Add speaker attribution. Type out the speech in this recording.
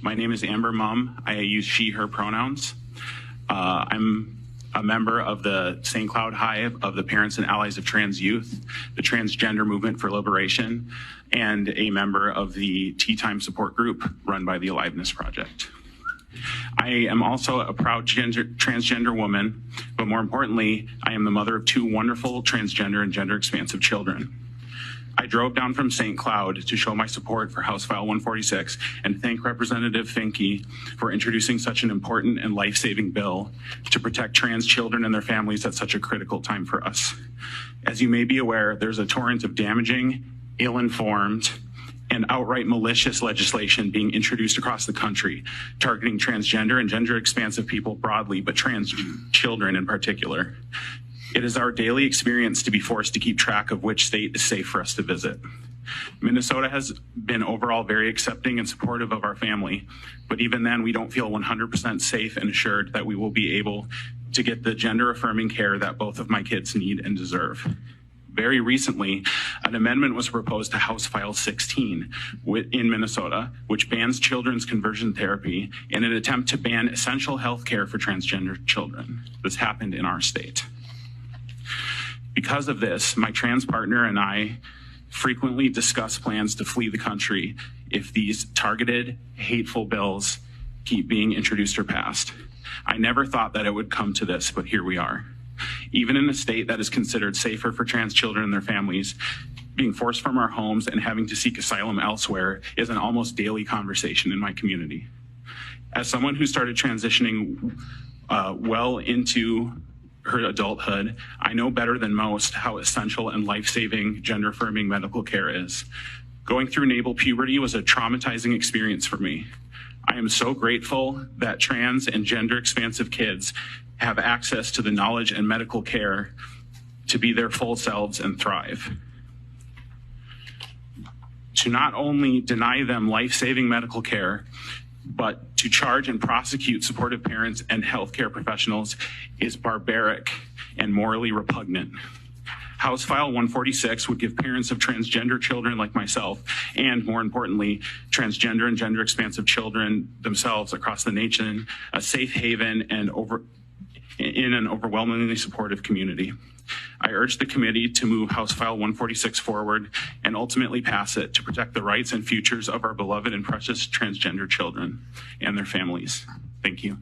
Speaker 1: My name is Amber Mum. I use she, her pronouns. I'm a member of the St. Cloud Hive of the Parents and Allies of Trans Youth, the Transgender Movement for Liberation, and a member of the Tea Time Support Group run by the Aliveness Project. I am also a proud transgender woman, but more importantly, I am the mother of two wonderful transgender and gender expansive children. I drove down from St. Cloud to show my support for House File 146 and thank Representative Finke for introducing such an important and life-saving bill to protect trans children and their families at such a critical time for us. As you may be aware, there's a torrent of damaging, ill-informed, and outright malicious legislation being introduced across the country, targeting transgender and gender expansive people broadly, but trans children in particular. It is our daily experience to be forced to keep track of which state is safe for us to visit. Minnesota has been overall very accepting and supportive of our family, but even then we don't feel 100% safe and assured that we will be able to get the gender affirming care that both of my kids need and deserve. Very recently, an amendment was proposed to House File 16 in Minnesota, which bans children's conversion therapy in an attempt to ban essential health care for transgender children. This happened in our state. Because of this, my trans partner and I frequently discuss plans to flee the country if these targeted, hateful bills keep being introduced or passed. I never thought that it would come to this, but here we are. Even in a state that is considered safer for trans children and their families, being forced from our homes and having to seek asylum elsewhere is an almost daily conversation in my community. As someone who started transitioning well into her adulthood, I know better than most how essential and life-saving gender-affirming medical care is. Going through natal puberty was a traumatizing experience for me. I am so grateful that trans and gender-expansive kids have access to the knowledge and medical care to be their full selves and thrive. To not only deny them life-saving medical care, but to charge and prosecute supportive parents and healthcare professionals is barbaric and morally repugnant. House File 146 would give parents of transgender children like myself, and more importantly, transgender and gender expansive children themselves across the nation, a safe haven and in an overwhelmingly supportive community. I urge the committee to move House File 146 forward and ultimately pass it to protect the rights and futures of our beloved and precious transgender children and their families. Thank you.